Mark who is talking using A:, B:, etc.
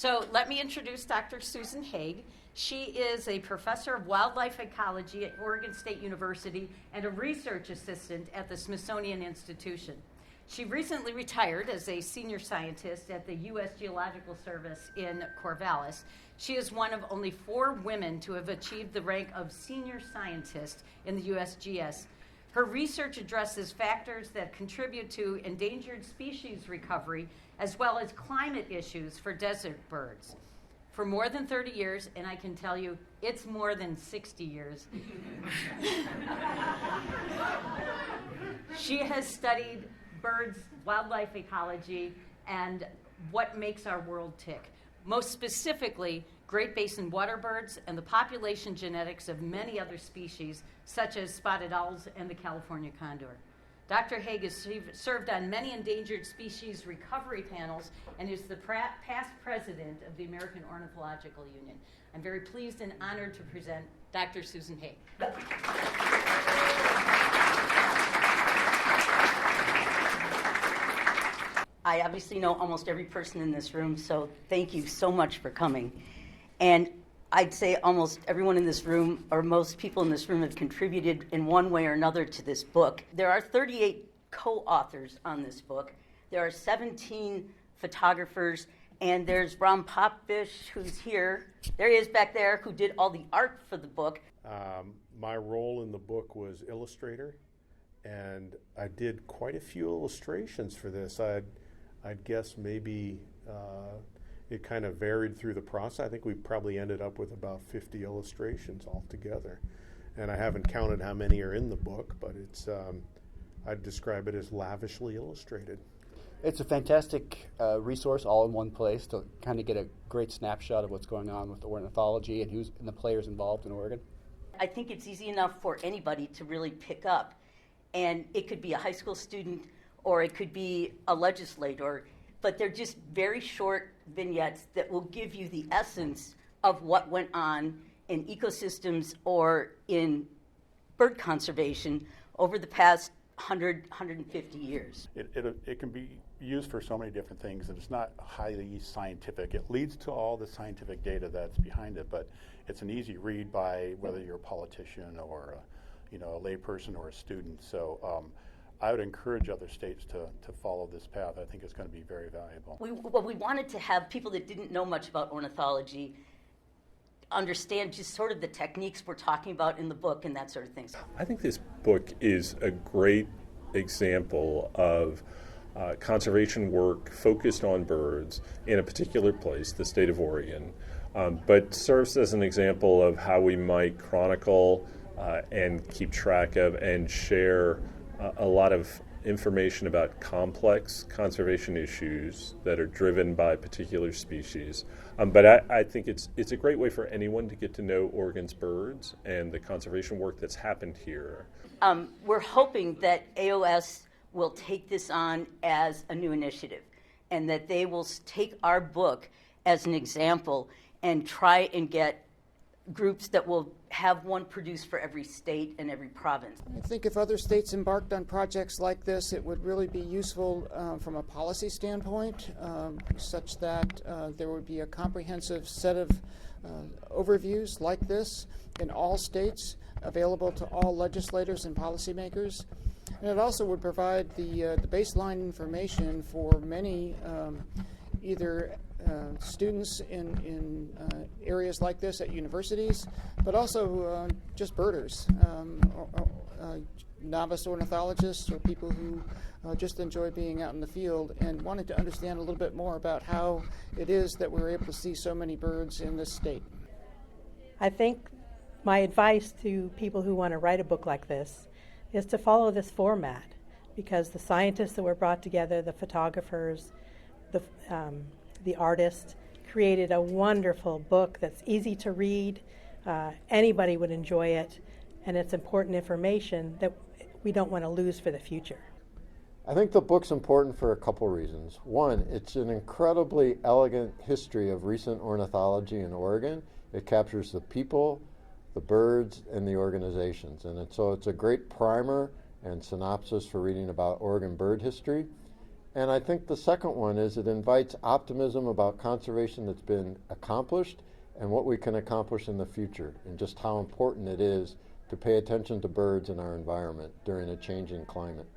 A: So let me introduce Dr. Susan Haig. She is a professor of wildlife ecology at Oregon State University and a research assistant at the Smithsonian Institution. She recently retired as a senior scientist at the U.S. Geological Service in Corvallis. She is one of only 4 women to have achieved the rank of senior scientist in the USGS. Her research addresses factors that contribute to endangered species recovery, as well as climate issues for desert birds. For more than 30 years, and I can tell you, it's more than 60 years, she has studied birds, wildlife ecology, and what makes our world tick. Most specifically, Great Basin water birds and the population genetics of many other species, such as spotted owls and the California condor. Dr. Haig has served on many endangered species recovery panels and is the past president of the American Ornithological Union. I'm very pleased and honored to present Dr. Susan Haig. I obviously know almost every person in this room, so thank you so much for coming. And I'd say almost everyone in this room, or most people in this room, have contributed in one way or another to this book. There are 38 co-authors on this book. There are 17 photographers, and there's Ron Popfish, who's here. There he is back there, who did all the art for the book.
B: My role in the book was illustrator, and I did quite a few illustrations for this. I'd guess maybe it kind of varied through the process. I think we probably ended up with about 50 illustrations altogether. And I haven't counted how many are in the book, but it's I'd describe it as lavishly illustrated.
C: It's a fantastic resource all in one place to kind of get a great snapshot of what's going on with ornithology and who's and the players involved in Oregon.
A: I think it's easy enough for anybody to really pick up. And it could be a high school student or it could be a legislator, but they're just very short vignettes that will give you the essence of what went on in ecosystems or in bird conservation over the past 150 years.
D: It can be used for so many different things, and it's not highly scientific. It leads to all the scientific data that's behind it, but it's an easy read by whether you're a politician or a layperson or a student. So I would encourage other states to follow this path. I think it's going to be very valuable.
A: We wanted to have people that didn't know much about ornithology understand just sort of the techniques we're talking about in the book and that sort of thing.
E: I think this book is a great example of conservation work focused on birds in a particular place, the state of Oregon, but serves as an example of how we might chronicle and keep track of and share a lot of information about complex conservation issues that are driven by particular species. But I think it's a great way for anyone to get to know Oregon's birds and the conservation work that's happened here.
A: We're hoping that AOS will take this on as a new initiative and that they will take our book as an example and try and get groups that will have one produced for every state and every province.
F: I think if other states embarked on projects like this, it would really be useful from a policy standpoint, such that there would be a comprehensive set of overviews like this in all states, available to all legislators and policymakers. And it also would provide the baseline information for many either students in areas like this at universities, but also just birders, novice ornithologists or people who just enjoy being out in the field and wanting to understand a little bit more about how it is that we're able to see so many birds in this state.
G: I think my advice to people who want to write a book like this is to follow this format, because the scientists that were brought together, the photographers, the artist, created a wonderful book that's easy to read. Anybody would enjoy it, and it's important information that we don't want to lose for the future.
H: I think the book's important for a couple reasons. One, it's an incredibly elegant history of recent ornithology in Oregon. It captures the people, the birds, and the organizations. And so it's a great primer and synopsis for reading about Oregon bird history. And I think the second one is it invites optimism about conservation that's been accomplished and what we can accomplish in the future, and just how important it is to pay attention to birds in our environment during a changing climate.